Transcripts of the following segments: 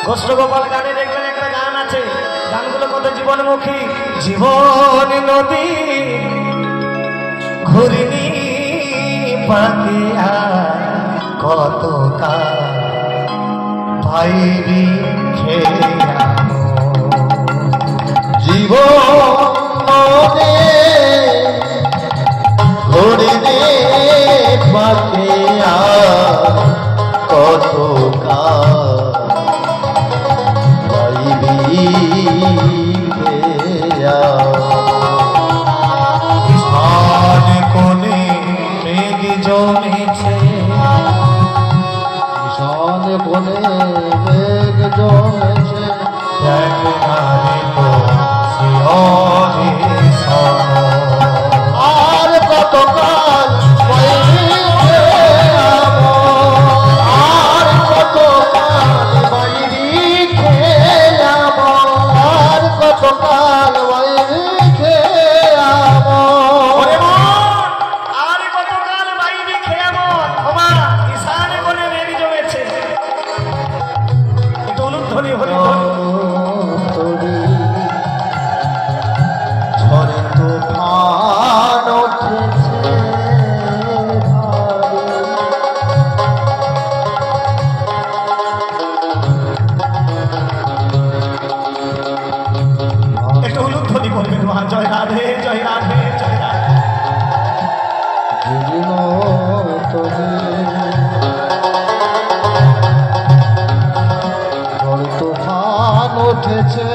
কৃষ্ণগোপাল গানে দেখবেন একটা গান আছে, গানগুলো কত জীবনমুখী। জীবন নদী ঘুরিনি পাকে কত ভাইরি জীবন ঘুরিনি পাকে কত ঈশান কোণে মেঘ জমেছে, ঈশান কোণে মেঘ জমেছে, দেখ নারে তো শিয়রে আর কতকাল আর কতকাল বাইরি খেলাম, আর কতকাল বাইরি খেলাম, আর কতকাল বাইরে খেয়াব। ক্ষমা ঈশান কোণে মেঘ জমেছে, একটু অনুধ্বনি হরি ঝড়ে তুফান উঠেছে একটু অনুধ্বনি করবেন মা। জয় রাধে জয় রাধে জয় রাধে। ঝড়ে তুফান উঠেছে,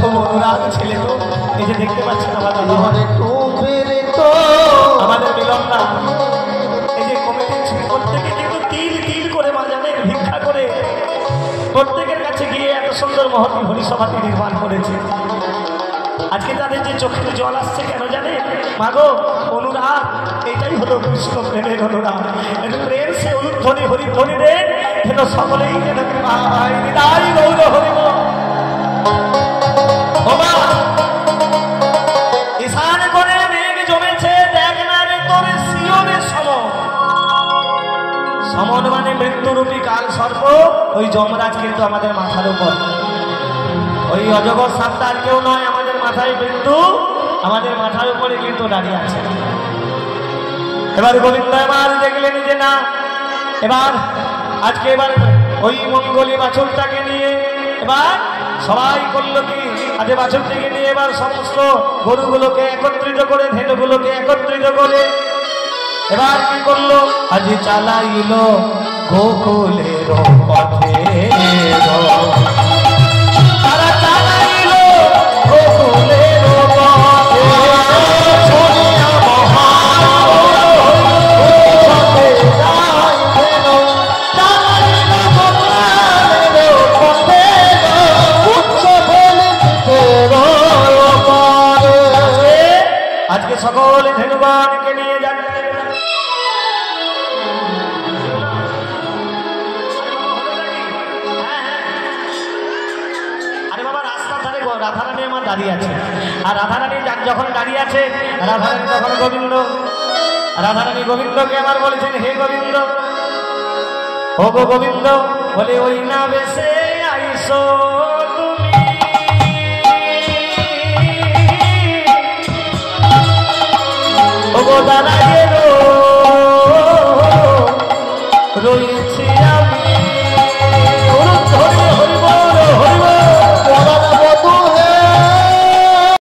খুব অনুরাগ ছেলে তো, এই যে দেখতে পাচ্ছেন আমাদের আমাদের মিলন না, এই যে কমিটির প্রত্যেকে কিন্তু তিল তিল করে মাজানে ভিক্ষা করে প্রত্যেকের কাছে গিয়ে এত সুন্দর মহতি হরিসভাটি নির্মাণ করেছে। আজকে তাদের যে চোখের জল আসছে কেন জানে? মাগো অনুরাগ, এটাই হলো কৃষ্ণ প্রেমের অনুরাগ। একটু প্রেম সে অনুধ্বনি হরিধ্বনি রে, যেন সকলেই যেন পায় হৃদয় গৌর হরিব। ঈশান কোণে মেঘ জমেছে, দেখ না রে তোর শিয়রে সমন। সমন মানে মৃত্যুরূপী কাল সর্প, ওই যমরাজ কিন্তু আমাদের মাথার উপর। ওই অজগর সাপটা আর কেউ নয়, আমাদের মাথায় মৃত্যু আমাদের মাথার উপরে কিন্তু দাঁড়িয়ে আছে। এবার গোবিন্দ এবার দেখলেন যে না, এবার আজকে এবার ওই মঙ্গলী বাছুরটাকে নিয়ে এবার সবাই করলো কি, আজ বাছুরটিকে নিয়ে এবার সমস্ত গরুগুলোকে একত্রিত করে, ধেনুগুলোকে একত্রিত করে এবার কি করলো, আজ চালাইলো গোকুলের পথে, তারা চালাইলো গোকুলের পথে, শুনিয়া আজকে সকলে ধেনুবানকে নিয়ে যান। আরে বাবা, রাস্তার ধারে রাধারানী আমার দাঁড়িয়ে আছে, আর রাধারানী যখন দাঁড়িয়ে আছে, রাধারানী তখন গোবিন্দ, রাধারানী গোবিন্দকে আবার বলেছেন, হে গোবিন্দ, ও গো গোবিন্দ, বলে ওই না বেশে আইসো তুমি, ও গো দাঁড়াইয়ে